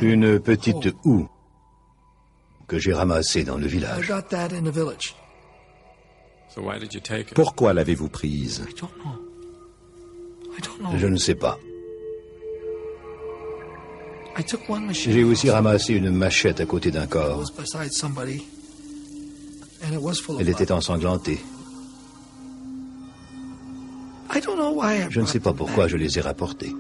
Une petite houe que j'ai ramassée dans le village. Pourquoi l'avez-vous prise? Je ne sais pas. J'ai aussi ramassé une machette à côté d'un corps. Elle était ensanglantée. Je ne sais pas pourquoi je les ai rapportés.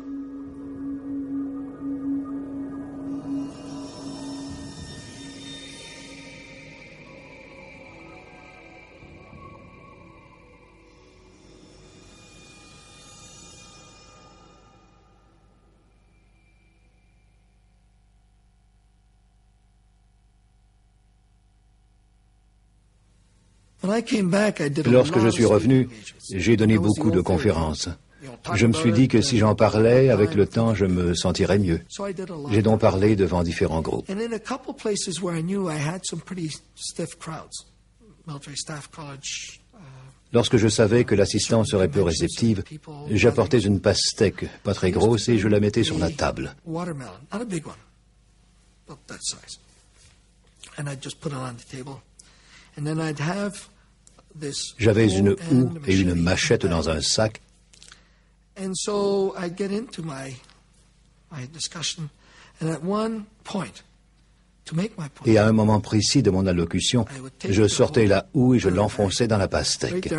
Lorsque je suis revenu, j'ai donné beaucoup de conférences. Je me suis dit que si j'en parlais, avec le temps, je me sentirais mieux. J'ai donc parlé devant différents groupes. Lorsque je savais que l'assistance serait peu réceptive, j'apportais une pastèque pas très grosse et je la mettais sur la table. J'avais une houe et une machette dans un sac. Et à un moment précis de mon allocution, je sortais la houe et je l'enfonçais dans la pastèque.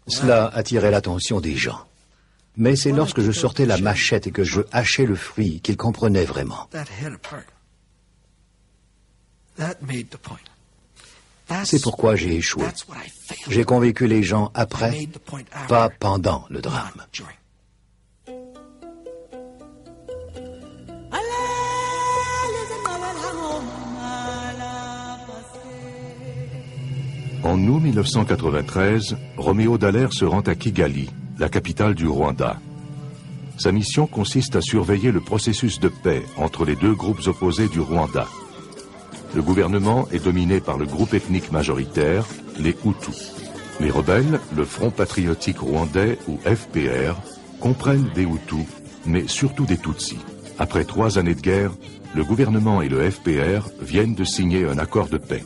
Cela attirait l'attention des gens. Mais c'est lorsque je sortais la machette et que je hachais le fruit qu'ils comprenaient vraiment. C'est pourquoi j'ai échoué. J'ai convaincu les gens après, pas pendant le drame. En août 1993, Roméo Dallaire se rend à Kigali, la capitale du Rwanda. Sa mission consiste à surveiller le processus de paix entre les deux groupes opposés du Rwanda. Le gouvernement est dominé par le groupe ethnique majoritaire, les Hutus. Les rebelles, le Front patriotique rwandais ou FPR, comprennent des Hutus, mais surtout des Tutsis. Après 3 années de guerre, le gouvernement et le FPR viennent de signer un accord de paix.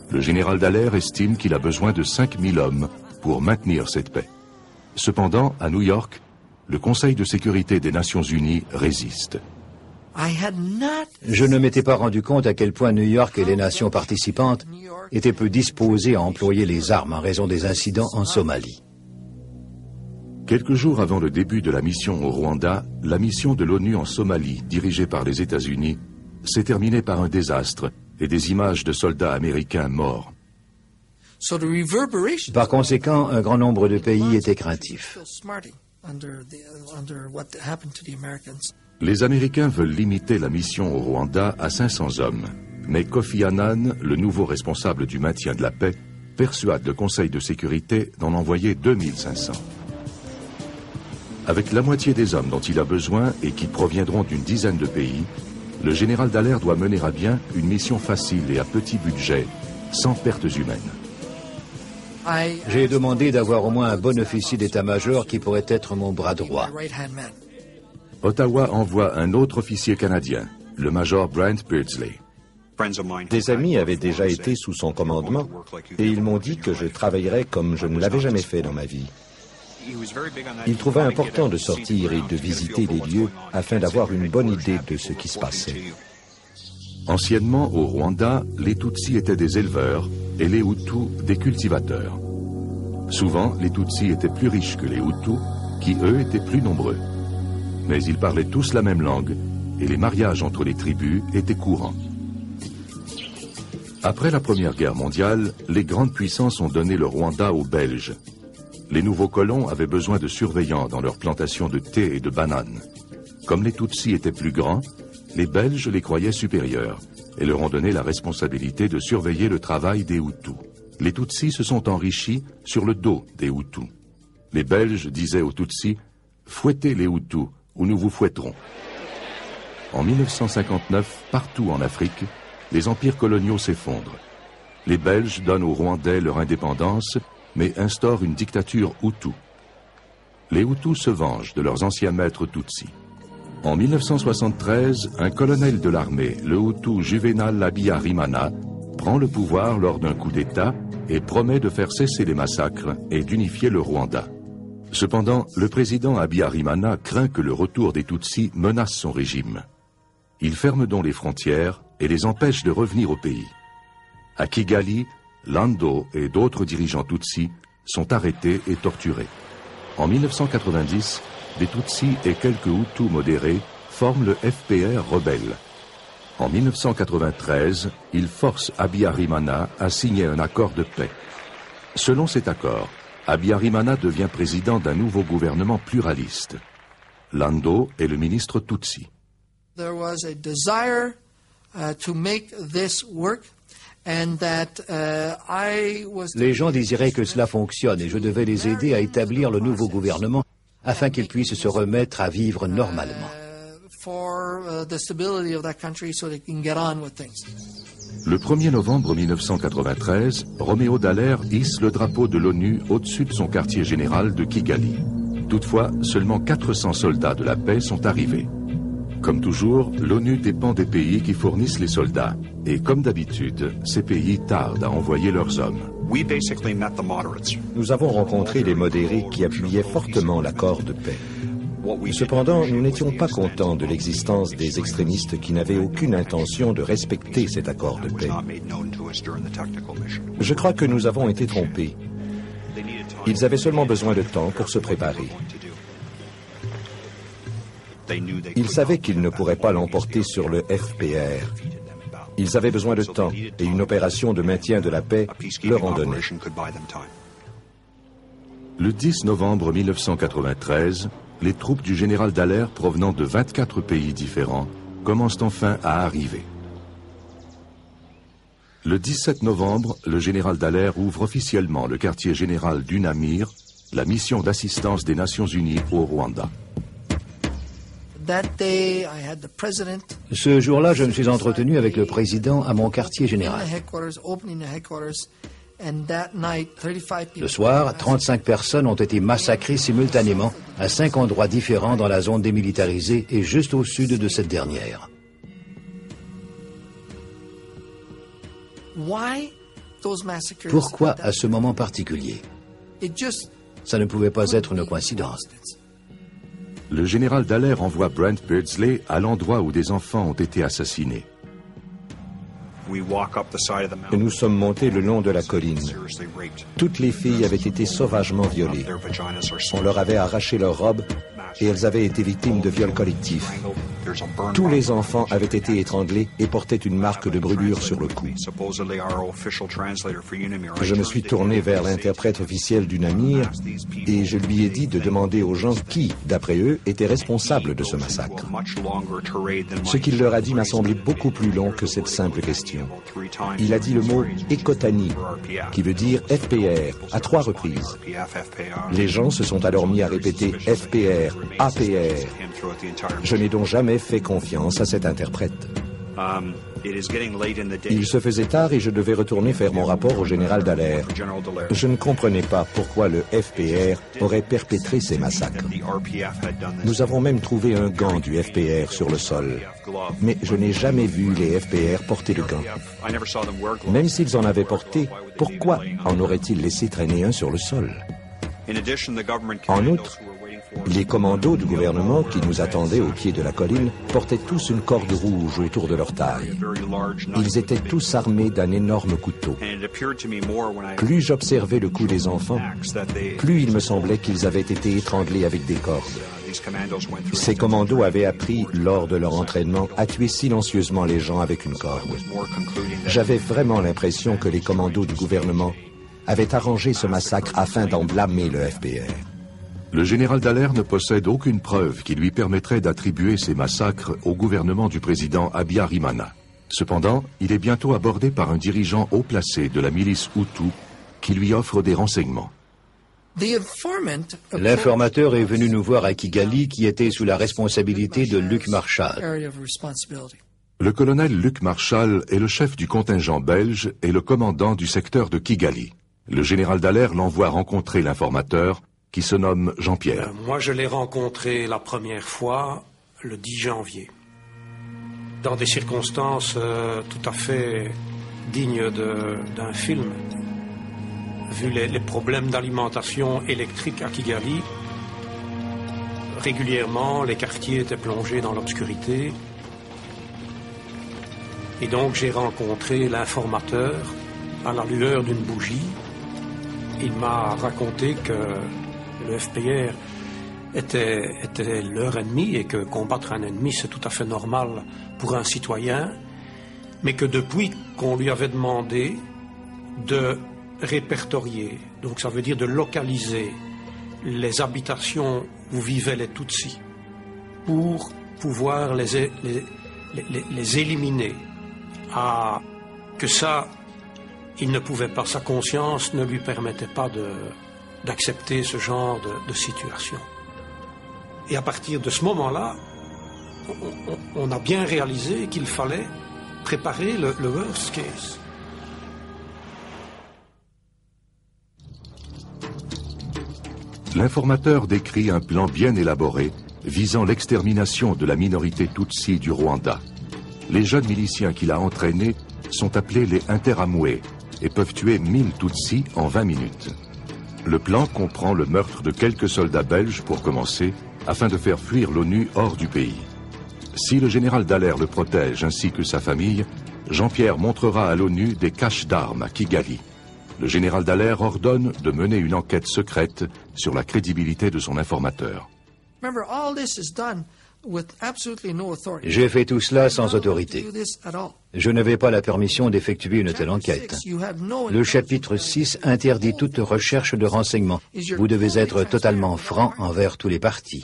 Le général Dallaire estime qu'il a besoin de 5000 hommes pour maintenir cette paix. Cependant, à New York, le Conseil de sécurité des Nations Unies résiste. Je ne m'étais pas rendu compte à quel point New York et les nations participantes étaient peu disposées à employer les armes en raison des incidents en Somalie. Quelques jours avant le début de la mission au Rwanda, la mission de l'ONU en Somalie, dirigée par les États-Unis, s'est terminée par un désastre et des images de soldats américains morts. Par conséquent, un grand nombre de pays étaient craintifs. Les Américains veulent limiter la mission au Rwanda à 500 hommes. Mais Kofi Annan, le nouveau responsable du maintien de la paix, persuade le Conseil de sécurité d'en envoyer 2500. Avec la moitié des hommes dont il a besoin et qui proviendront d'une dizaine de pays, le général Dallaire doit mener à bien une mission facile et à petit budget, sans pertes humaines. J'ai demandé d'avoir au moins un bon officier d'état-major qui pourrait être mon bras droit. Ottawa envoie un autre officier canadien, le major Brent Beardsley. Des amis avaient déjà été sous son commandement et ils m'ont dit que je travaillerais comme je ne l'avais jamais fait dans ma vie. Il trouvait important de sortir et de visiter les lieux afin d'avoir une bonne idée de ce qui se passait. Anciennement, au Rwanda, les Tutsis étaient des éleveurs et les Hutus des cultivateurs. Souvent, les Tutsis étaient plus riches que les Hutus, qui eux étaient plus nombreux. Mais ils parlaient tous la même langue et les mariages entre les tribus étaient courants. Après la Première Guerre mondiale, les grandes puissances ont donné le Rwanda aux Belges. Les nouveaux colons avaient besoin de surveillants dans leurs plantations de thé et de bananes. Comme les Tutsis étaient plus grands, les Belges les croyaient supérieurs et leur ont donné la responsabilité de surveiller le travail des Hutus. Les Tutsis se sont enrichis sur le dos des Hutus. Les Belges disaient aux Tutsis « Fouettez les Hutus ou nous vous fouetterons ». En 1959, partout en Afrique, les empires coloniaux s'effondrent. Les Belges donnent aux Rwandais leur indépendance, mais instaurent une dictature Hutu. Les Hutus se vengent de leurs anciens maîtres Tutsis. En 1973, un colonel de l'armée, le Hutu Juvenal Habyarimana, prend le pouvoir lors d'un coup d'État et promet de faire cesser les massacres et d'unifier le Rwanda. Cependant, le président Habyarimana craint que le retour des Tutsis menace son régime. Il ferme donc les frontières et les empêche de revenir au pays. À Kigali, Lando et d'autres dirigeants Tutsis sont arrêtés et torturés. En 1990, des Tutsis et quelques Hutus modérés forment le FPR rebelle. En 1993, ils forcent Habyarimana à signer un accord de paix. Selon cet accord, Habyarimana devient président d'un nouveau gouvernement pluraliste. Lando est le ministre Tutsi. There was a desire to make this work. Les gens désiraient que cela fonctionne et je devais les aider à établir le nouveau gouvernement afin qu'ils puissent se remettre à vivre normalement. Le 1er novembre 1993, Roméo Dallaire hisse le drapeau de l'ONU au-dessus de son quartier général de Kigali. Toutefois, seulement 400 soldats de la paix sont arrivés. Comme toujours, l'ONU dépend des pays qui fournissent les soldats. Et comme d'habitude, ces pays tardent à envoyer leurs hommes. Nous avons rencontré les modérés qui appuyaient fortement l'accord de paix. Cependant, nous n'étions pas contents de l'existence des extrémistes qui n'avaient aucune intention de respecter cet accord de paix. Je crois que nous avons été trompés. Ils avaient seulement besoin de temps pour se préparer. Ils savaient qu'ils ne pourraient pas l'emporter sur le FPR. Ils avaient besoin de temps et une opération de maintien de la paix leur en donnait. Le 10 novembre 1993, les troupes du général Dallaire provenant de 24 pays différents commencent enfin à arriver. Le 17 novembre, le général Dallaire ouvre officiellement le quartier général d'UNAMIR, la mission d'assistance des Nations Unies au Rwanda. Ce jour-là, je me suis entretenu avec le président à mon quartier général. Le soir, 35 personnes ont été massacrées simultanément à 5 endroits différents dans la zone démilitarisée et juste au sud de cette dernière. Pourquoi à ce moment particulier? Ça ne pouvait pas être une coïncidence. Le général Dallaire envoie Brent Beardsley à l'endroit où des enfants ont été assassinés. Nous sommes montés le long de la colline. Toutes les filles avaient été sauvagement violées. On leur avait arraché leurs robes et elles avaient été victimes de viols collectifs. Tous les enfants avaient été étranglés et portaient une marque de brûlure sur le cou. Je me suis tourné vers l'interprète officiel d'UNAMIR et je lui ai dit de demander aux gens qui, d'après eux, étaient responsables de ce massacre. Ce qu'il leur a dit m'a semblé beaucoup plus long que cette simple question. Il a dit le mot « Ekotani », qui veut dire « FPR » à 3 reprises. Les gens se sont alors mis à répéter « FPR »,« APR ». Je n'ai donc jamais fait confiance à cet interprète. Il se faisait tard et je devais retourner faire mon rapport au général Dallaire. Je ne comprenais pas pourquoi le FPR aurait perpétré ces massacres. Nous avons même trouvé un gant du FPR sur le sol. Mais je n'ai jamais vu les FPR porter de gants. Même s'ils en avaient porté, pourquoi en auraient-ils laissé traîner un sur le sol? En outre, les commandos du gouvernement qui nous attendaient au pied de la colline portaient tous une corde rouge autour de leur taille. Ils étaient tous armés d'un énorme couteau. Plus j'observais le cou des enfants, plus il me semblait qu'ils avaient été étranglés avec des cordes. Ces commandos avaient appris, lors de leur entraînement, à tuer silencieusement les gens avec une corde. J'avais vraiment l'impression que les commandos du gouvernement avaient arrangé ce massacre afin d'en blâmer le FPR. Le général Dallaire ne possède aucune preuve qui lui permettrait d'attribuer ces massacres au gouvernement du président Habyarimana. Cependant, il est bientôt abordé par un dirigeant haut placé de la milice Hutu qui lui offre des renseignements. L'informateur est venu nous voir à Kigali qui était sous la responsabilité de Luc Marshall. Le colonel Luc Marshall est le chef du contingent belge et le commandant du secteur de Kigali. Le général Dallaire l'envoie rencontrer l'informateur qui se nomme Jean-Pierre. Moi, je l'ai rencontré la première fois le 10 janvier, dans des circonstances tout à fait dignes d'un film. Vu les problèmes d'alimentation électrique à Kigali, régulièrement, les quartiers étaient plongés dans l'obscurité. Et donc, j'ai rencontré l'informateur à la lueur d'une bougie. Il m'a raconté que le FPR était leur ennemi et que combattre un ennemi, c'est tout à fait normal pour un citoyen, mais que depuis qu'on lui avait demandé de répertorier, donc ça veut dire de localiser les habitations où vivaient les Tutsis pour pouvoir les éliminer, que ça, il ne pouvait pas, sa conscience ne lui permettait pas d'accepter ce genre de situation. Et à partir de ce moment-là, on a bien réalisé qu'il fallait préparer le worst case. L'informateur décrit un plan bien élaboré visant l'extermination de la minorité Tutsi du Rwanda. Les jeunes miliciens qu'il a entraînés sont appelés les Interamwe et peuvent tuer 1000 Tutsis en 20 minutes. Le plan comprend le meurtre de quelques soldats belges pour commencer, afin de faire fuir l'ONU hors du pays. Si le général Dallaire le protège ainsi que sa famille, Jean-Pierre montrera à l'ONU des caches d'armes à Kigali. Le général Dallaire ordonne de mener une enquête secrète sur la crédibilité de son informateur. J'ai fait tout cela sans autorité. Je n'avais pas la permission d'effectuer une telle enquête. Le chapitre 6 interdit toute recherche de renseignements. Vous devez être totalement franc envers tous les partis.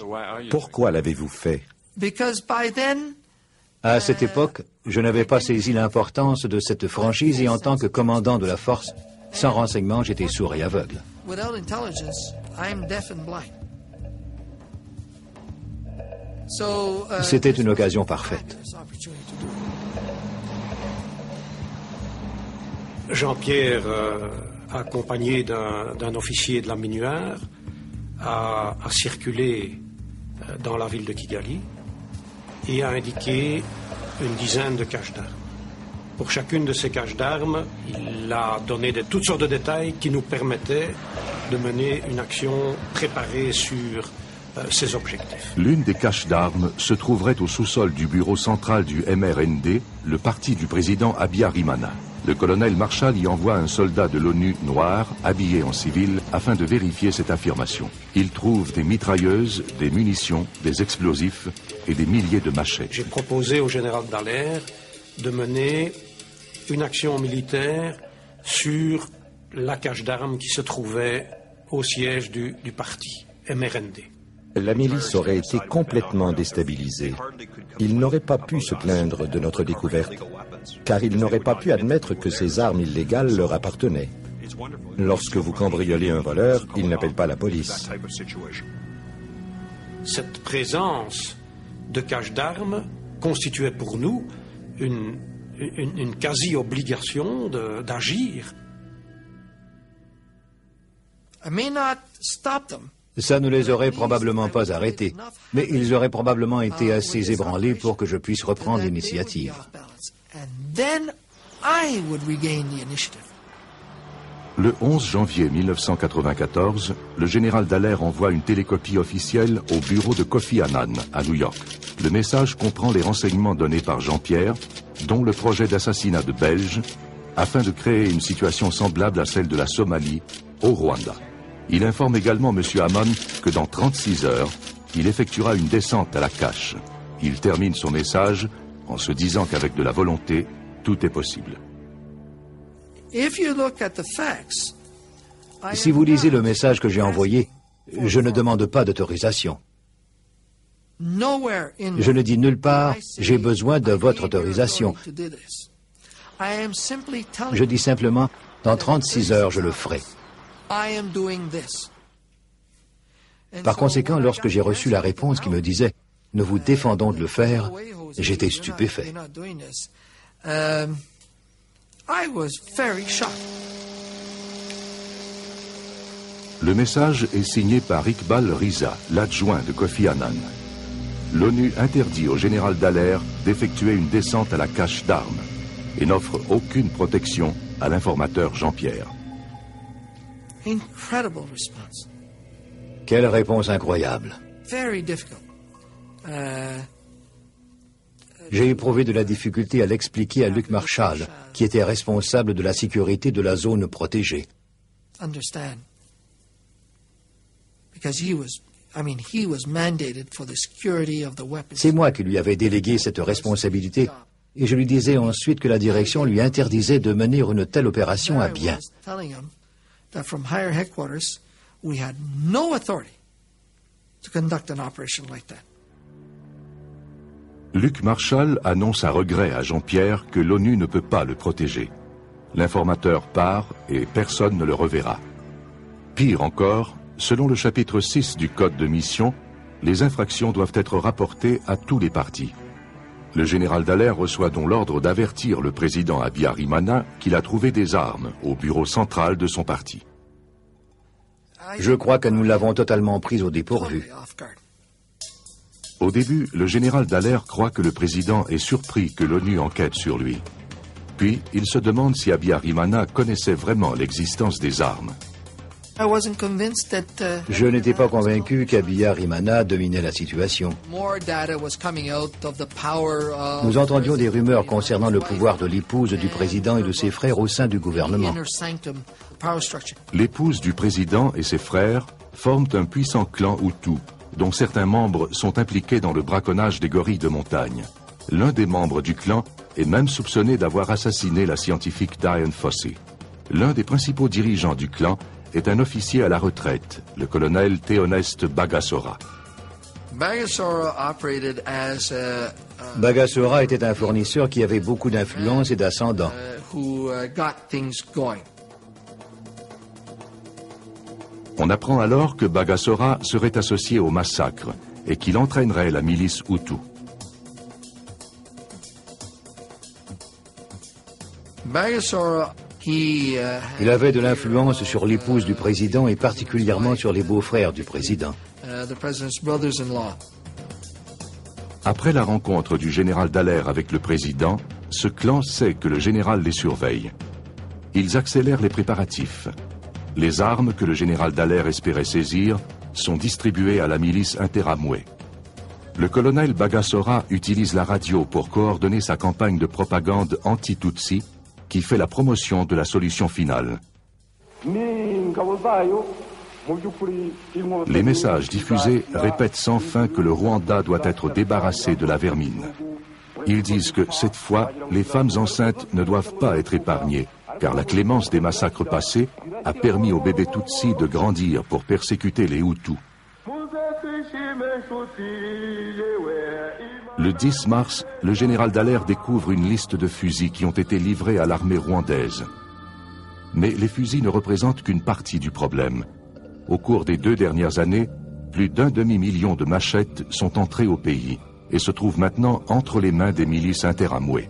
Pourquoi l'avez-vous fait? À cette époque, je n'avais pas saisi l'importance de cette franchise et en tant que commandant de la force, sans renseignement, j'étais sourd et aveugle. C'était une occasion parfaite. Jean-Pierre, accompagné d'un officier de la Minuar, a circulé dans la ville de Kigali et a indiqué une dizaine de caches d'armes. Pour chacune de ces caches d'armes, il a donné toutes sortes de détails qui nous permettaient de mener une action préparée sur ces objectifs. L'une des caches d'armes se trouverait au sous-sol du bureau central du MRND, le parti du président Habyarimana. Le colonel Marshall y envoie un soldat de l'ONU noir, habillé en civil, afin de vérifier cette affirmation. Il trouve des mitrailleuses, des munitions, des explosifs et des milliers de machettes. J'ai proposé au général Dallaire de mener une action militaire sur la cache d'armes qui se trouvait au siège du parti MRND. La milice aurait été complètement déstabilisée. Ils n'auraient pas pu se plaindre de notre découverte, car ils n'auraient pas pu admettre que ces armes illégales leur appartenaient. Lorsque vous cambriolez un voleur, il n'appelle pas la police. Cette présence de cache d'armes constituait pour nous une quasi-obligation d'agir. Ça ne les aurait probablement pas arrêtés, mais ils auraient probablement été assez ébranlés pour que je puisse reprendre l'initiative. Le 11 janvier 1994, le général Dallaire envoie une télécopie officielle au bureau de Kofi Annan, à New York. Le message comprend les renseignements donnés par Jean-Pierre, dont le projet d'assassinat de Belges, afin de créer une situation semblable à celle de la Somalie au Rwanda. Il informe également M. Hammond que dans 36 heures, il effectuera une descente à la cache. Il termine son message en se disant qu'avec de la volonté, tout est possible. Si vous lisez le message que j'ai envoyé, je ne demande pas d'autorisation. Je ne dis nulle part « j'ai besoin de votre autorisation ». Je dis simplement « dans 36 heures, je le ferai ». Par conséquent, lorsque j'ai reçu la réponse qui me disait « nous vous défendons de le faire », j'étais stupéfait. Le message est signé par Iqbal Riza, l'adjoint de Kofi Annan. L'ONU interdit au général Dallaire d'effectuer une descente à la cache d'armes et n'offre aucune protection à l'informateur Jean-Pierre. Incredible response. Quelle réponse incroyable. Very difficult. J'ai éprouvé de la difficulté à l'expliquer à Luc Marshall, qui était responsable de la sécurité de la zone protégée. Understand. Because he was mandated for the security of the weapons. C'est moi qui lui avais délégué cette responsabilité, et je lui disais ensuite que la direction lui interdisait de mener une telle opération à bien. Telling him that from higher headquarters, we had no authority to conduct an operation like that. Luc Marshall annonce à regret à Jean-Pierre que l'ONU ne peut pas le protéger. L'informateur part et personne ne le reverra. Pire encore, selon le chapitre 6 du Code de mission, les infractions doivent être rapportées à tous les partis. Le général Dallaire reçoit donc l'ordre d'avertir le président Habyarimana qu'il a trouvé des armes au bureau central de son parti. Je crois que nous l'avons totalement pris au dépourvu. Au début, le général Dallaire croit que le président est surpris que l'ONU enquête sur lui. Puis, il se demande si Habyarimana connaissait vraiment l'existence des armes. Je n'étais pas convaincu qu'Habyarimana dominait la situation. Nous entendions des rumeurs concernant le pouvoir de l'épouse du président et de ses frères au sein du gouvernement. L'épouse du président et ses frères forment un puissant clan Hutu, dont certains membres sont impliqués dans le braconnage des gorilles de montagne. L'un des membres du clan est même soupçonné d'avoir assassiné la scientifique Diane Fossey. L'un des principaux dirigeants du clan est un officier à la retraite, le colonel Théoneste Bagassora. Bagassora était un fournisseur qui avait beaucoup d'influence et d'ascendant. On apprend alors que Bagassora serait associé au massacre et qu'il entraînerait la milice Hutu. Il avait de l'influence sur l'épouse du président et particulièrement sur les beaux-frères du président. Après la rencontre du général Dallaire avec le président, ce clan sait que le général les surveille. Ils accélèrent les préparatifs. Les armes que le général Dallaire espérait saisir sont distribuées à la milice interamoué. Le colonel Bagassora utilise la radio pour coordonner sa campagne de propagande anti-Tutsi qui fait la promotion de la solution finale. Les messages diffusés répètent sans fin que le Rwanda doit être débarrassé de la vermine. Ils disent que cette fois, les femmes enceintes ne doivent pas être épargnées, car la clémence des massacres passés a permis aux bébés Tutsis de grandir pour persécuter les Hutus. Le 10 mars, le général Dallaire découvre une liste de fusils qui ont été livrés à l'armée rwandaise. Mais les fusils ne représentent qu'une partie du problème. Au cours des 2 dernières années, plus d'1 demi-million de machettes sont entrées au pays et se trouvent maintenant entre les mains des milices interamoué.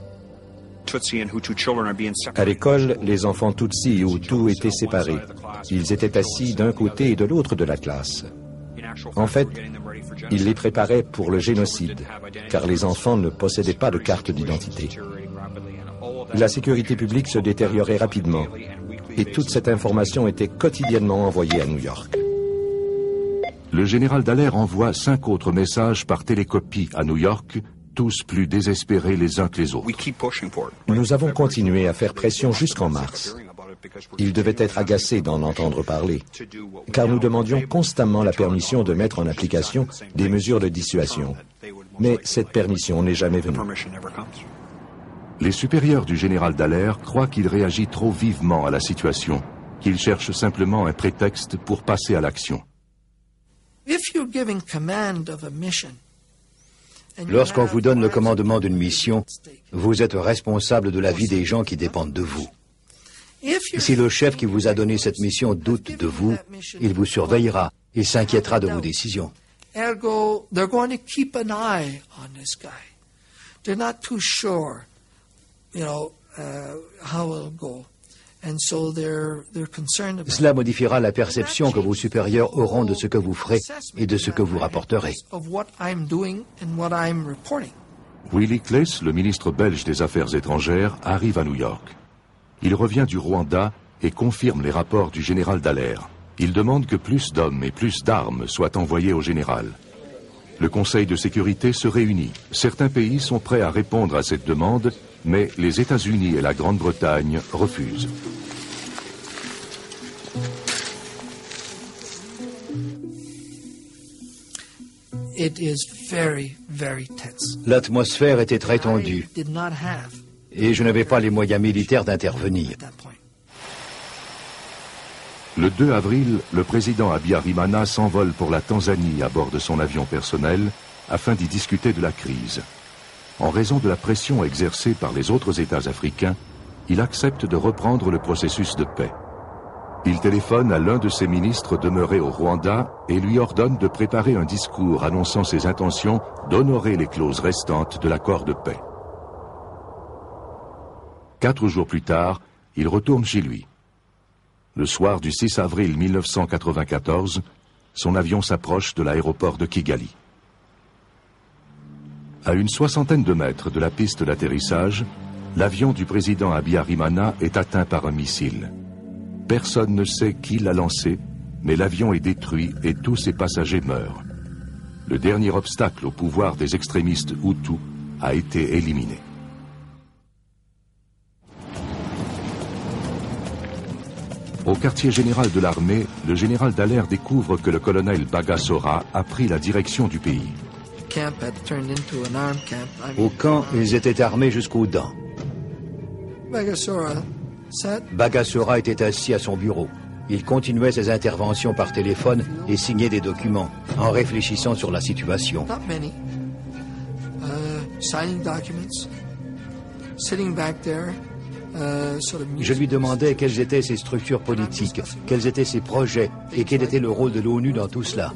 À l'école, les enfants Tutsi et Hutu étaient séparés. Ils étaient assis d'un côté et de l'autre de la classe. En fait, ils les préparaient pour le génocide, car les enfants ne possédaient pas de carte d'identité. La sécurité publique se détériorait rapidement, et toute cette information était quotidiennement envoyée à New York. Le général Dallaire envoie 5 autres messages par télécopie à New York, tous plus désespérés les uns que les autres. Nous avons continué à faire pression jusqu'en mars. Ils devaient être agacés d'en entendre parler, car nous demandions constamment la permission de mettre en application des mesures de dissuasion. Mais cette permission n'est jamais venue. Les supérieurs du général Dallaire croient qu'il réagit trop vivement à la situation, qu'il cherche simplement un prétexte pour passer à l'action. Lorsqu'on vous donne le commandement d'une mission, vous êtes responsable de la vie des gens qui dépendent de vous. Si le chef qui vous a donné cette mission doute de vous, il vous surveillera et s'inquiétera de vos décisions. Ergo, they're going to keep an eye on this guy. They're not too sure, how it'll go. Cela modifiera la perception que vos supérieurs auront de ce que vous ferez et de ce que vous rapporterez. Willy Claes, le ministre belge des Affaires étrangères, arrive à New York. Il revient du Rwanda et confirme les rapports du général Dallaire. Il demande que plus d'hommes et plus d'armes soient envoyés au général. Le Conseil de sécurité se réunit. Certains pays sont prêts à répondre à cette demande, mais les États-Unis et la Grande-Bretagne refusent. L'atmosphère était très tendue et je n'avais pas les moyens militaires d'intervenir. Le 2 avril, le président Habyarimana s'envole pour la Tanzanie à bord de son avion personnel afin d'y discuter de la crise. En raison de la pression exercée par les autres États africains, il accepte de reprendre le processus de paix. Il téléphone à l'un de ses ministres demeurés au Rwanda et lui ordonne de préparer un discours annonçant ses intentions d'honorer les clauses restantes de l'accord de paix. 4 jours plus tard, il retourne chez lui. Le soir du 6 avril 1994, son avion s'approche de l'aéroport de Kigali. À une soixantaine de mètres de la piste d'atterrissage, l'avion du président Habyarimana est atteint par un missile. Personne ne sait qui l'a lancé, mais l'avion est détruit et tous ses passagers meurent. Le dernier obstacle au pouvoir des extrémistes Hutus a été éliminé. Au quartier général de l'armée, le général Dallaire découvre que le colonel Bagosora a pris la direction du pays. Au camp, ils étaient armés jusqu'aux dents. Bagosora était assis à son bureau. Il continuait ses interventions par téléphone et signait des documents, en réfléchissant sur la situation. Je lui demandais quelles étaient ses structures politiques, quels étaient ses projets et quel était le rôle de l'ONU dans tout cela.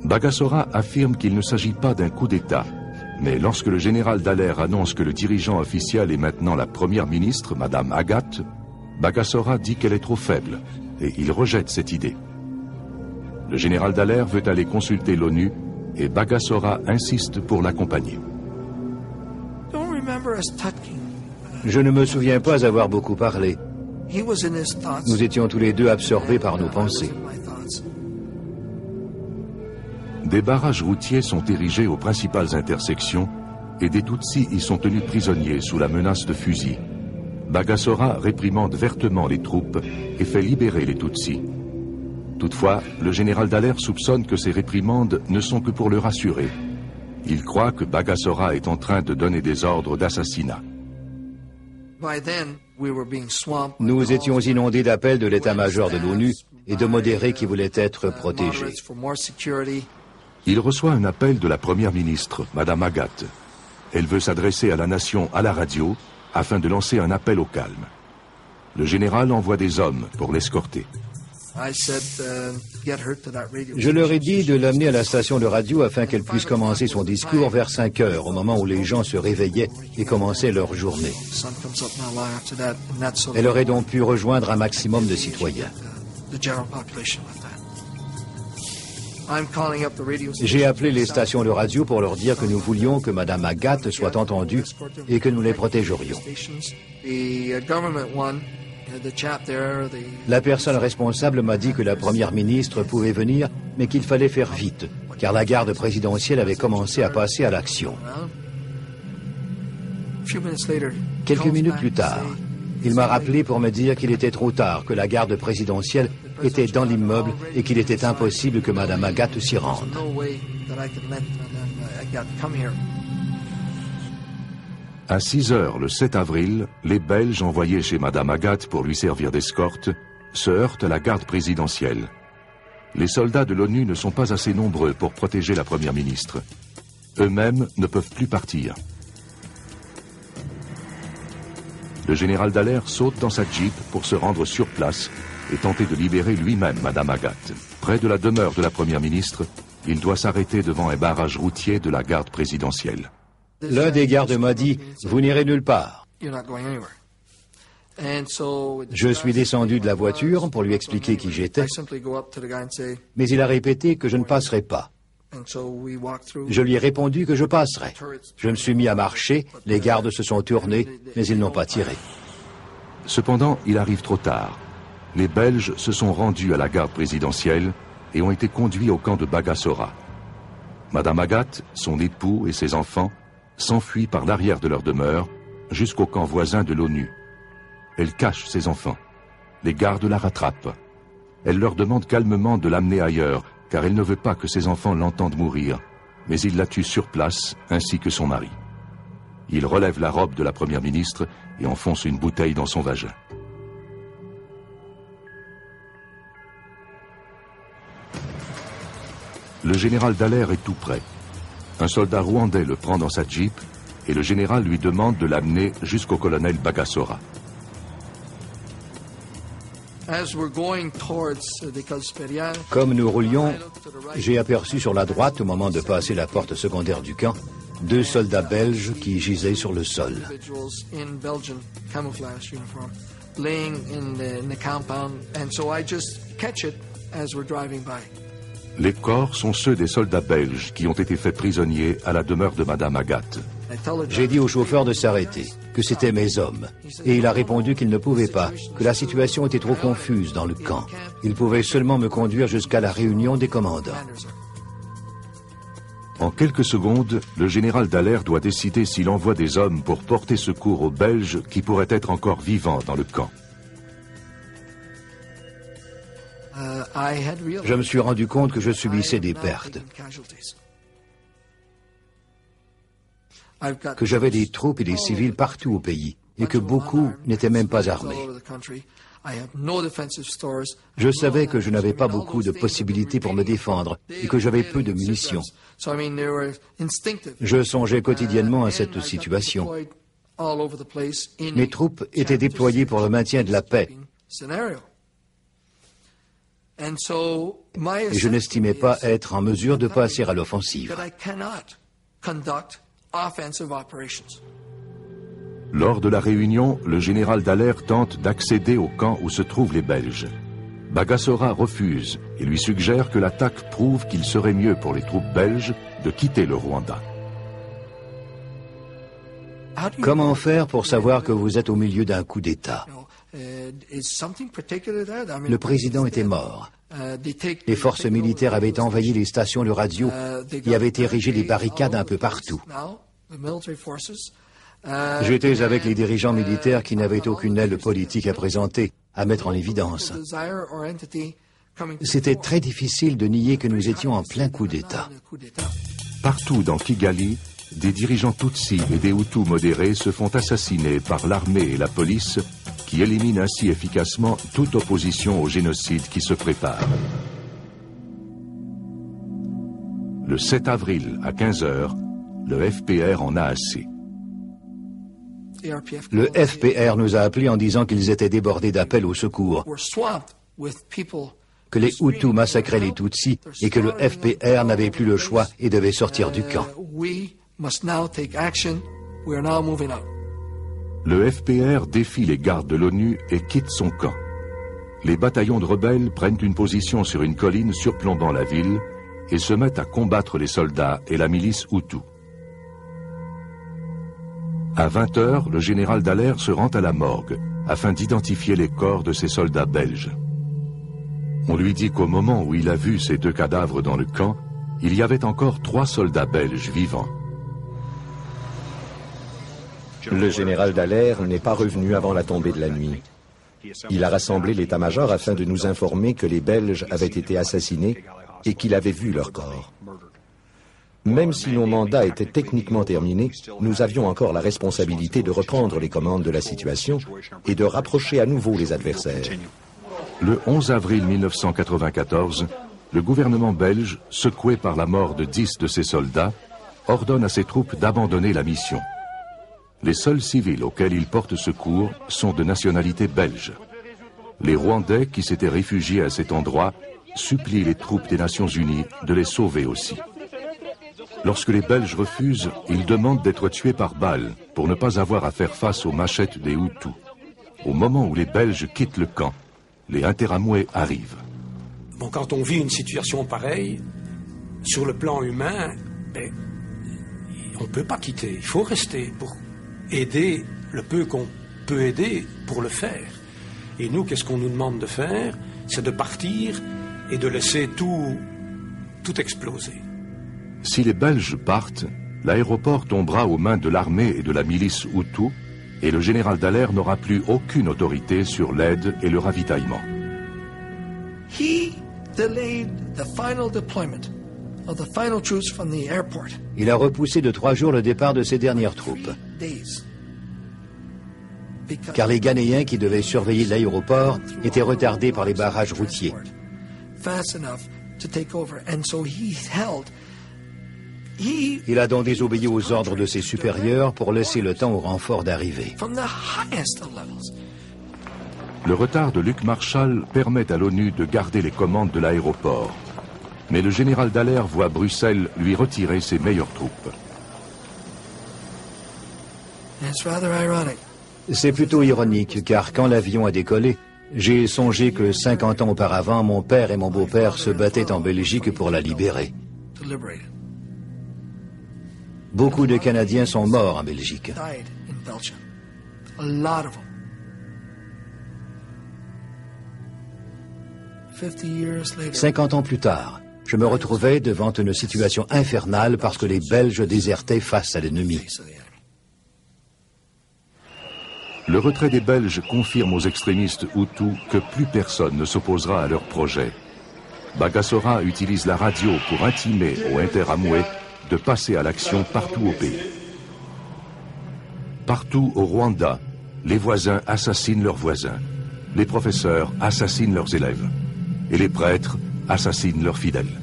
Bagosora affirme qu'il ne s'agit pas d'un coup d'État. Mais lorsque le général Dallaire annonce que le dirigeant officiel est maintenant la première ministre, Madame Agathe, Bagosora dit qu'elle est trop faible et il rejette cette idée. Le général Dallaire veut aller consulter l'ONU et Bagosora insiste pour l'accompagner. Je ne me souviens pas avoir beaucoup parlé. Nous étions tous les deux absorbés par nos pensées. Des barrages routiers sont érigés aux principales intersections et des Tutsis y sont tenus prisonniers sous la menace de fusils. Bagosora réprimande vertement les troupes et fait libérer les Tutsis. Toutefois, le général Dallaire soupçonne que ces réprimandes ne sont que pour le rassurer. Il croit que Bagosora est en train de donner des ordres d'assassinat. Nous étions inondés d'appels de l'état-major de l'ONU et de modérés qui voulaient être protégés. Il reçoit un appel de la première ministre, Madame Agathe. Elle veut s'adresser à la nation à la radio afin de lancer un appel au calme. Le général envoie des hommes pour l'escorter. Je leur ai dit de l'amener à la station de radio afin qu'elle puisse commencer son discours vers 5 heures, au moment où les gens se réveillaient et commençaient leur journée. Elle aurait donc pu rejoindre un maximum de citoyens. J'ai appelé les stations de radio pour leur dire que nous voulions que Madame Agathe soit entendue et que nous les protégerions. La personne responsable m'a dit que la première ministre pouvait venir, mais qu'il fallait faire vite, car la garde présidentielle avait commencé à passer à l'action. Quelques minutes plus tard, il m'a rappelé pour me dire qu'il était trop tard, que la garde présidentielle était dans l'immeuble et qu'il était impossible que Madame Agathe s'y rende. À 6 heures le 7 avril, les Belges envoyés chez Madame Agathe pour lui servir d'escorte se heurtent à la garde présidentielle. Les soldats de l'ONU ne sont pas assez nombreux pour protéger la première ministre. Eux-mêmes ne peuvent plus partir. Le général Dallaire saute dans sa Jeep pour se rendre sur place et tenter de libérer lui-même Madame Agathe. Près de la demeure de la première ministre, il doit s'arrêter devant un barrage routier de la garde présidentielle. L'un des gardes m'a dit « Vous n'irez nulle part ». Je suis descendu de la voiture pour lui expliquer qui j'étais, mais il a répété que je ne passerais pas. Je lui ai répondu que je passerais. Je me suis mis à marcher, les gardes se sont tournés, mais ils n'ont pas tiré. Cependant, il arrive trop tard. Les Belges se sont rendus à la garde présidentielle et ont été conduits au camp de Bagassora. Madame Agathe, son époux et ses enfants s'enfuient par l'arrière de leur demeure jusqu'au camp voisin de l'ONU. Elle cache ses enfants. Les gardes la rattrapent. Elle leur demande calmement de l'amener ailleurs, car elle ne veut pas que ses enfants l'entendent mourir, mais il la tue sur place, ainsi que son mari. Il relève la robe de la première ministre et enfonce une bouteille dans son vagin. Le général Dallaire est tout prêt. Un soldat rwandais le prend dans sa jeep et le général lui demande de l'amener jusqu'au colonel Bagassora. Comme nous roulions, j'ai aperçu sur la droite, au moment de passer la porte secondaire du camp, 2 soldats belges qui gisaient sur le sol. Les corps sont ceux des soldats belges qui ont été faits prisonniers à la demeure de Madame Agathe. J'ai dit au chauffeur de s'arrêter, que c'était mes hommes. Et il a répondu qu'il ne pouvait pas, que la situation était trop confuse dans le camp. Il pouvait seulement me conduire jusqu'à la réunion des commandants. En quelques secondes, le général Dallaire doit décider s'il envoie des hommes pour porter secours aux Belges qui pourraient être encore vivants dans le camp. Je me suis rendu compte que je subissais des pertes, que j'avais des troupes et des civils partout au pays, et que beaucoup n'étaient même pas armés. Je savais que je n'avais pas beaucoup de possibilités pour me défendre, et que j'avais peu de munitions. Je songeais quotidiennement à cette situation. Mes troupes étaient déployées pour le maintien de la paix. Et je n'estimais pas être en mesure de passer à l'offensive. Lors de la réunion, le général Dallaire tente d'accéder au camp où se trouvent les Belges. Bagassora refuse et lui suggère que l'attaque prouve qu'il serait mieux pour les troupes belges de quitter le Rwanda. Comment faire pour savoir que vous êtes au milieu d'un coup d'État? Le président était mort. Les forces militaires avaient envahi les stations de radio et avaient érigé des barricades un peu partout. J'étais avec les dirigeants militaires qui n'avaient aucune aile politique à présenter, à mettre en évidence. C'était très difficile de nier que nous étions en plein coup d'État. Partout dans Kigali, des dirigeants Tutsis et des Hutus modérés se font assassiner par l'armée et la police, qui éliminent ainsi efficacement toute opposition au génocide qui se prépare. Le 7 avril à 15h, le FPR en a assez. Le FPR nous a appelés en disant qu'ils étaient débordés d'appels au secours, que les Hutus massacraient les Tutsis et que le FPR n'avait plus le choix et devait sortir du camp. Le FPR défie les gardes de l'ONU et quitte son camp. Les bataillons de rebelles prennent une position sur une colline surplombant la ville et se mettent à combattre les soldats et la milice Hutu. À 20h, le général Dallaire se rend à la morgue afin d'identifier les corps de ces soldats belges. On lui dit qu'au moment où il a vu ces 2 cadavres dans le camp, il y avait encore 3 soldats belges vivants. Le général Dallaire n'est pas revenu avant la tombée de la nuit. Il a rassemblé l'état-major afin de nous informer que les Belges avaient été assassinés et qu'il avait vu leurs corps. Même si nos mandats étaient techniquement terminés, nous avions encore la responsabilité de reprendre les commandes de la situation et de rapprocher à nouveau les adversaires. Le 11 avril 1994, le gouvernement belge, secoué par la mort de 10 de ses soldats, ordonne à ses troupes d'abandonner la mission. Les seuls civils auxquels il porte secours sont de nationalité belge. Les Rwandais qui s'étaient réfugiés à cet endroit supplient les troupes des Nations Unies de les sauver aussi. Lorsque les Belges refusent, ils demandent d'être tués par balles pour ne pas avoir à faire face aux machettes des Hutus. Au moment où les Belges quittent le camp, les Interamwe arrivent. Bon, quand on vit une situation pareille, sur le plan humain, on ne peut pas quitter. Il faut rester pour aider le peu qu'on peut aider pour le faire. Et nous, qu'est-ce qu'on nous demande de faire? C'est de partir et de laisser tout exploser. Si les Belges partent, l'aéroport tombera aux mains de l'armée et de la milice Hutu, et le général Dallaire n'aura plus aucune autorité sur l'aide et le ravitaillement. Il a repoussé de 3 jours le départ de ses dernières troupes. Car les Ghanéens qui devaient surveiller l'aéroport étaient retardés par les barrages routiers. Il a donc désobéi aux ordres de ses supérieurs pour laisser le temps au renfort d'arriver. Le retard de Luc Marshall permet à l'ONU de garder les commandes de l'aéroport. Mais le général Dallaire voit Bruxelles lui retirer ses meilleures troupes. C'est plutôt ironique, car quand l'avion a décollé, j'ai songé que 50 ans auparavant, mon père et mon beau-père se battaient en Belgique pour la libérer. Beaucoup de Canadiens sont morts en Belgique. 50 ans plus tard, je me retrouvais devant une situation infernale parce que les Belges désertaient face à l'ennemi. Le retrait des Belges confirme aux extrémistes Hutus que plus personne ne s'opposera à leur projet. Bagassora utilise la radio pour intimer aux Interamwe de passer à l'action partout au pays. Partout au Rwanda, les voisins assassinent leurs voisins, les professeurs assassinent leurs élèves, et les prêtres assassinent leurs fidèles.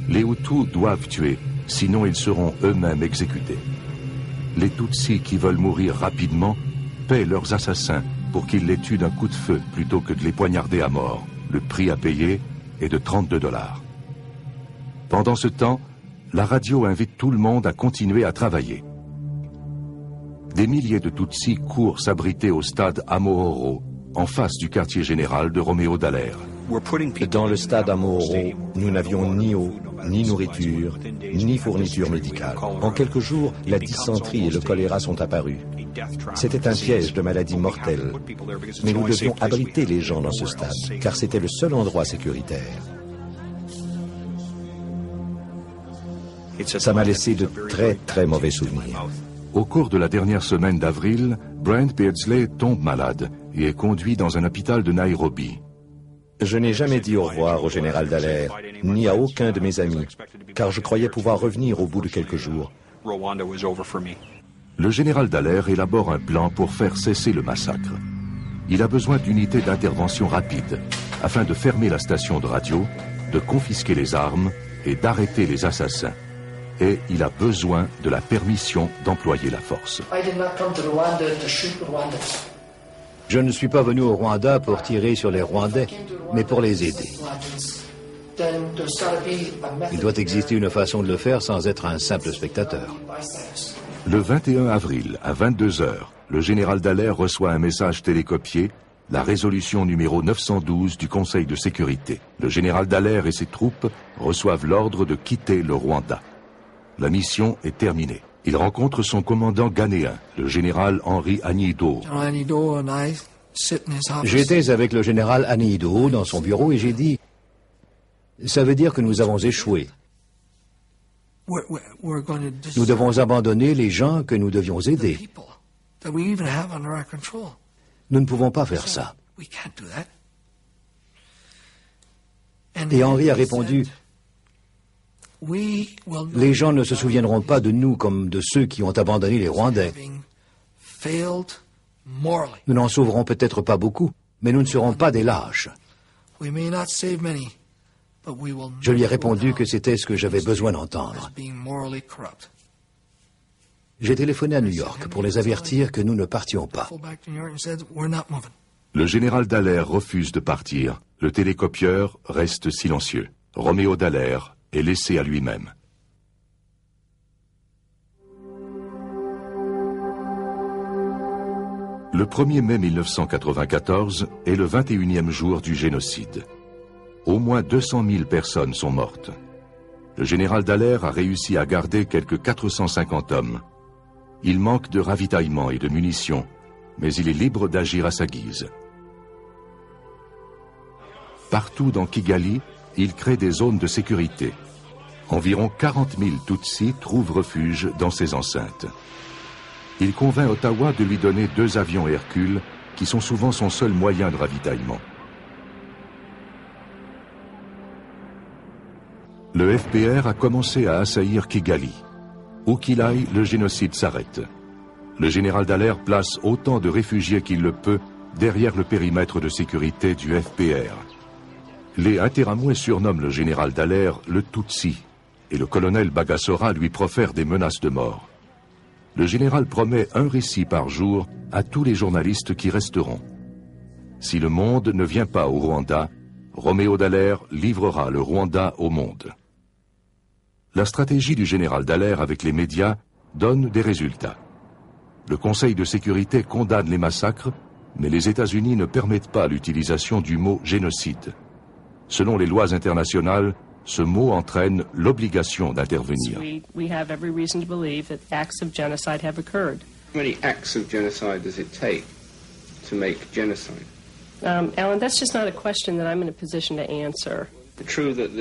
Les Hutus doivent tuer, sinon ils seront eux-mêmes exécutés. Les Tutsis qui veulent mourir rapidement paient leurs assassins pour qu'ils les tuent d'un coup de feu plutôt que de les poignarder à mort. Le prix à payer est de $32. Pendant ce temps, la radio invite tout le monde à continuer à travailler. Des milliers de Tutsis courent s'abriter au stade Amohoro, en face du quartier général de Roméo Dallaire. Dans le stade Amohoro, nous n'avions ni eau, ni nourriture, ni fourniture médicale. En quelques jours, la dysenterie et le choléra sont apparus. C'était un piège de maladie mortelle. Mais nous devions abriter les gens dans ce stade, car c'était le seul endroit sécuritaire. Ça m'a laissé de très mauvais souvenirs. Au cours de la dernière semaine d'avril, Brent Beardsley tombe malade et est conduit dans un hôpital de Nairobi. Je n'ai jamais dit au revoir au général Dallaire, ni à aucun de mes amis, car je croyais pouvoir revenir au bout de quelques jours. Le général Dallaire élabore un plan pour faire cesser le massacre. Il a besoin d'unités d'intervention rapides afin de fermer la station de radio, de confisquer les armes et d'arrêter les assassins. Et il a besoin de la permission d'employer la force. Je ne suis pas venu au Rwanda pour tirer sur les Rwandais, mais pour les aider. Il doit exister une façon de le faire sans être un simple spectateur. Le 21 avril, à 22 h, le général Dallaire reçoit un message télécopié, la résolution numéro 912 du Conseil de sécurité. Le général Dallaire et ses troupes reçoivent l'ordre de quitter le Rwanda. La mission est terminée. Il rencontre son commandant ghanéen, le général Henri Agnido. J'étais avec le général Agnido dans son bureau et j'ai dit « Ça veut dire que nous avons échoué. Nous devons abandonner les gens que nous devions aider. Nous ne pouvons pas faire ça. » Et Henri a répondu « Les gens ne se souviendront pas de nous comme de ceux qui ont abandonné les Rwandais. Nous n'en sauverons peut-être pas beaucoup, mais nous ne serons pas des lâches. » Je lui ai répondu que c'était ce que j'avais besoin d'entendre. J'ai téléphoné à New York pour les avertir que nous ne partions pas. Le général Dallaire refuse de partir. Le télécopieur reste silencieux. Roméo Dallaire est laissé à lui-même. Le 1er mai 1994 est le 21e jour du génocide. Au moins 200 000 personnes sont mortes. Le général Dallaire a réussi à garder quelques 450 hommes. Il manque de ravitaillement et de munitions, mais il est libre d'agir à sa guise. Partout dans Kigali, il crée des zones de sécurité. Environ 40 000 Tutsis trouvent refuge dans ces enceintes. Il convainc Ottawa de lui donner 2 avions Hercule, qui sont souvent son seul moyen de ravitaillement. Le FPR a commencé à assaillir Kigali. Où qu'il aille, le génocide s'arrête. Le général Dallaire place autant de réfugiés qu'il le peut derrière le périmètre de sécurité du FPR. Les Interamouais surnomment le général Dallaire le Tutsi, et le colonel Bagassora lui profère des menaces de mort. Le général promet un récit par jour à tous les journalistes qui resteront. Si le monde ne vient pas au Rwanda, Roméo Dallaire livrera le Rwanda au monde. La stratégie du général Dallaire avec les médias donne des résultats. Le Conseil de sécurité condamne les massacres, mais les États-Unis ne permettent pas l'utilisation du mot génocide. Selon les lois internationales, ce mot entraîne l'obligation d'intervenir. We have every reason to believe that acts of genocide have occurred. How many acts of genocide does it take to make genocide? Alan, that's just not a question that I'm in a position to answer. True that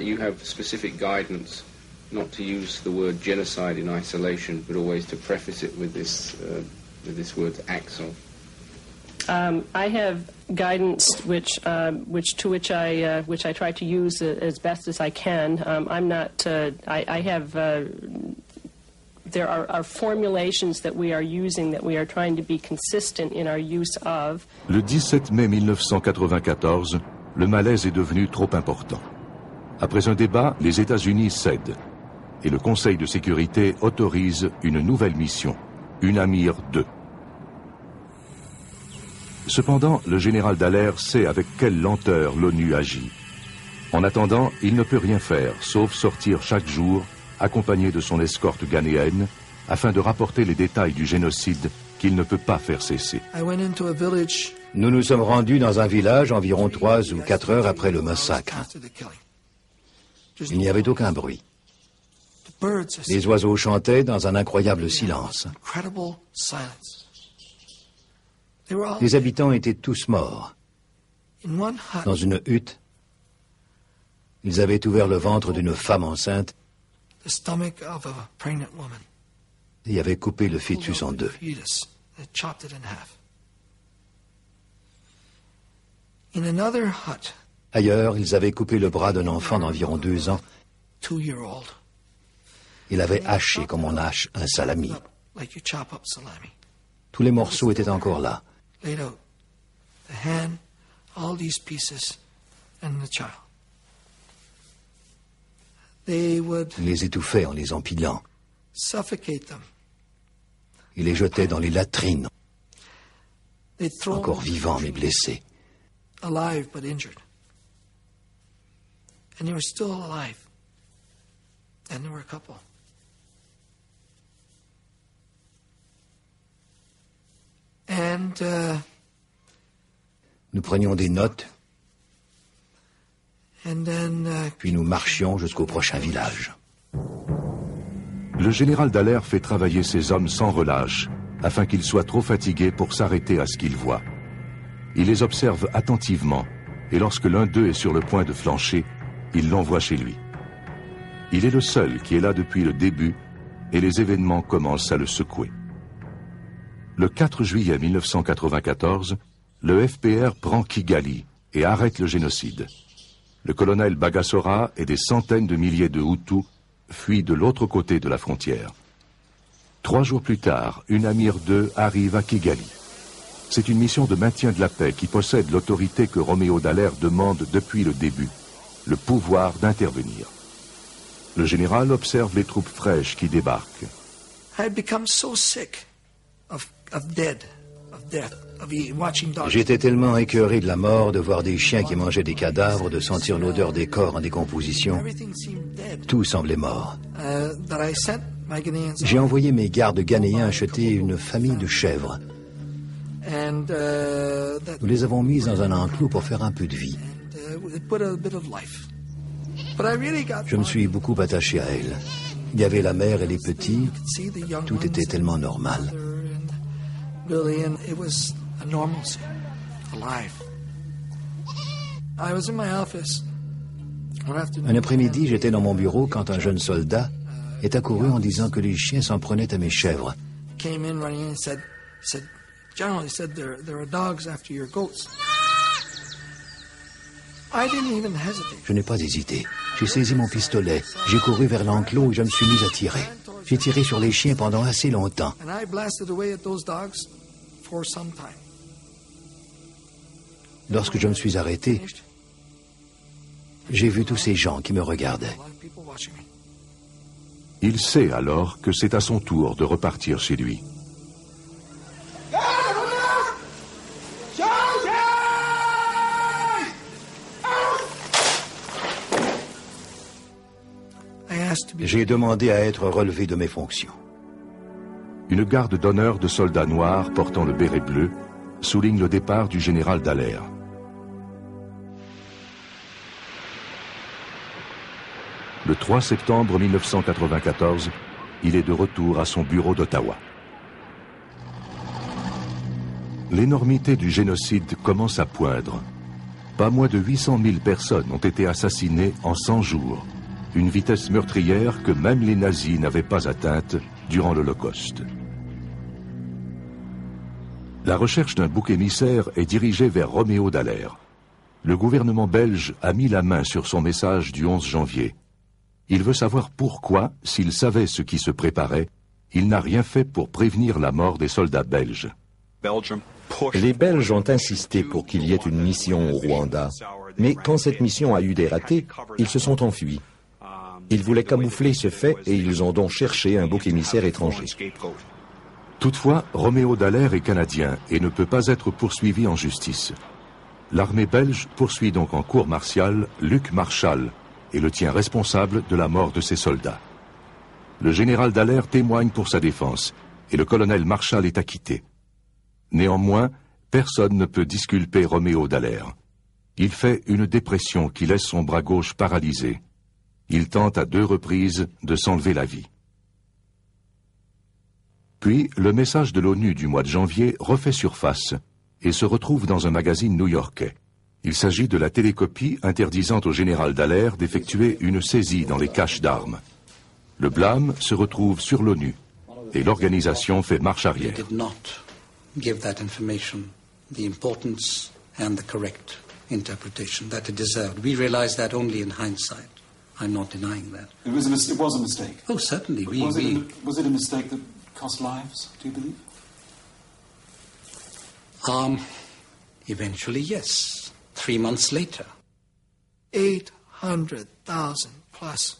you have specific guidance not to use the word genocide in isolation, but always to preface it with this word acts of. I have guidance which I try to use as best as I can. I'm not. I have. There are formulations that we are using that we are trying to be consistent in our use of. Le 17 mai 1994, le malaise est devenu trop important. Après un débat, les États-Unis cèdent et le Conseil de sécurité autorise une nouvelle mission, UNAMIR 2. Cependant, le général Dallaire sait avec quelle lenteur l'ONU agit. En attendant, il ne peut rien faire, sauf sortir chaque jour, accompagné de son escorte ghanéenne, afin de rapporter les détails du génocide qu'il ne peut pas faire cesser. Nous nous sommes rendus dans un village environ 3 ou 4 heures après le massacre. Il n'y avait aucun bruit. Les oiseaux chantaient dans un incroyable silence. Les habitants étaient tous morts. Dans une hutte, ils avaient ouvert le ventre d'une femme enceinte et avaient coupé le fœtus en 2. Ailleurs, ils avaient coupé le bras d'un enfant d'environ 2 ans et l'avaient haché comme on hache un salami. Tous les morceaux étaient encore là. Ils les étouffaient en les empilant. Ils les jetaient dans les latrines, encore vivants mais blessés. Alive but injured. And they were still alive. And there were a couple. And nous prenions des notes, puis nous marchions jusqu'au prochain village. Le général Dallaire fait travailler ses hommes sans relâche, afin qu'ils soient trop fatigués pour s'arrêter à ce qu'ils voient. Il les observe attentivement, et lorsque l'un d'eux est sur le point de flancher, il l'envoie chez lui. Il est le seul qui est là depuis le début, et les événements commencent à le secouer. Le 4 juillet 1994, le FPR prend Kigali et arrête le génocide. Le colonel Bagassora et des centaines de milliers de Hutus fuient de l'autre côté de la frontière. 3 jours plus tard, UNAMIR 2 arrive à Kigali. C'est une mission de maintien de la paix qui possède l'autorité que Roméo Dallaire demande depuis le début, le pouvoir d'intervenir. Le général observe les troupes fraîches qui débarquent. J'étais tellement écœuré de la mort, de voir des chiens qui mangeaient des cadavres, de sentir l'odeur des corps en décomposition. Tout semblait mort. J'ai envoyé mes gardes ghanéens acheter une famille de chèvres. Nous les avons mises dans un enclos pour faire un peu de vie. Je me suis beaucoup attaché à elles. Il y avait la mère et les petits. Tout était tellement normal. Un après-midi, j'étais dans mon bureau quand un jeune soldat est accouru en disant que les chiens s'en prenaient à mes chèvres. Je n'ai pas hésité. J'ai saisi mon pistolet, j'ai couru vers l'enclos et je me suis mis à tirer. J'ai tiré sur les chiens pendant assez longtemps. Lorsque je me suis arrêté, j'ai vu tous ces gens qui me regardaient. Il sait alors que c'est à son tour de repartir chez lui. J'ai demandé à être relevé de mes fonctions. Une garde d'honneur de soldats noirs portant le béret bleu souligne le départ du général Dallaire. Le 3 septembre 1994, il est de retour à son bureau d'Ottawa. L'énormité du génocide commence à poindre. Pas moins de 800 000 personnes ont été assassinées en 100 jours, une vitesse meurtrière que même les nazis n'avaient pas atteinte durant l'Holocauste. La recherche d'un bouc émissaire est dirigée vers Roméo Dallaire. Le gouvernement belge a mis la main sur son message du 11 janvier. Il veut savoir pourquoi, s'il savait ce qui se préparait, il n'a rien fait pour prévenir la mort des soldats belges. Les Belges ont insisté pour qu'il y ait une mission au Rwanda, mais quand cette mission a eu des ratés, ils se sont enfuis. Ils voulaient camoufler ce fait et ils ont donc cherché un bouc émissaire étranger. Toutefois, Roméo Dallaire est canadien et ne peut pas être poursuivi en justice. L'armée belge poursuit donc en cour martiale Luc Marchal et le tient responsable de la mort de ses soldats. Le général Dallaire témoigne pour sa défense et le colonel Marchal est acquitté. Néanmoins, personne ne peut disculper Roméo Dallaire. Il fait une dépression qui laisse son bras gauche paralysé. Il tente à 2 reprises de s'enlever la vie. Puis, le message de l'ONU du mois de janvier refait surface et se retrouve dans un magazine new-yorkais. Il s'agit de la télécopie interdisant au général Dallaire d'effectuer une saisie dans les caches d'armes. Le blâme se retrouve sur l'ONU et l'organisation fait marche arrière. Give that information the importance and the correct interpretation that it deserved. We realize that only in hindsight. I'm not denying that. It was a mistake. Oh, certainly. Was it a mistake that cost lives, do you believe? Eventually, yes. 3 months later. 800,000 plus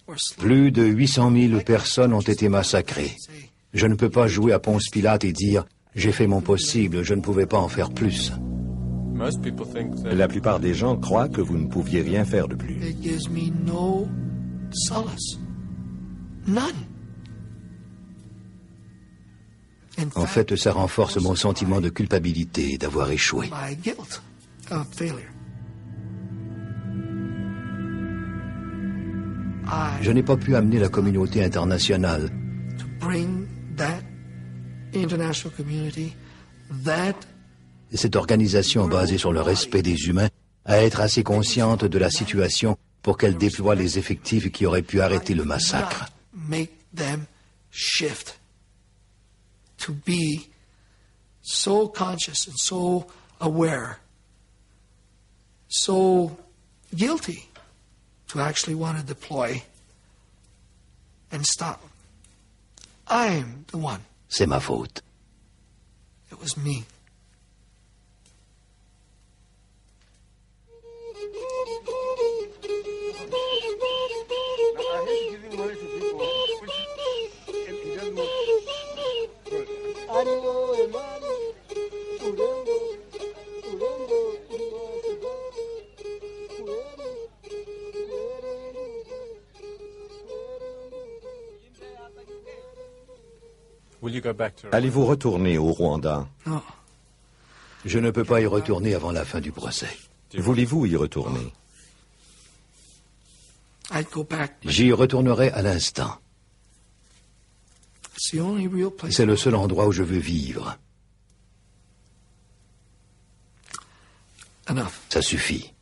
were slain. Plus de 800 000 personnes ont été massacrées. Je ne peux pas jouer à Ponce Pilate et dire « J'ai fait mon possible, je ne pouvais pas en faire plus ». La plupart des gens croient que vous ne pouviez rien faire de plus. It gives me no solace. None. En fait, ça renforce mon sentiment de culpabilité d'avoir échoué. My guilt of failure. Je n'ai pas pu amener la communauté internationale To bring that international community, cette organisation basée sur le respect des humains, à être assez consciente de la situation pour qu'elle déploie les effectifs qui auraient pu arrêter le massacre. Make them shift to be so conscious and so aware, so guilty to actually want to deploy and stop. I'm the one. C'est ma faute. It was me. Allez-vous retourner au Rwanda? No. Je ne peux pas y retourner avant la fin du procès. Voulez-vous y retourner? J'y retournerai à l'instant. C'est le seul endroit où je veux vivre. Ça suffit.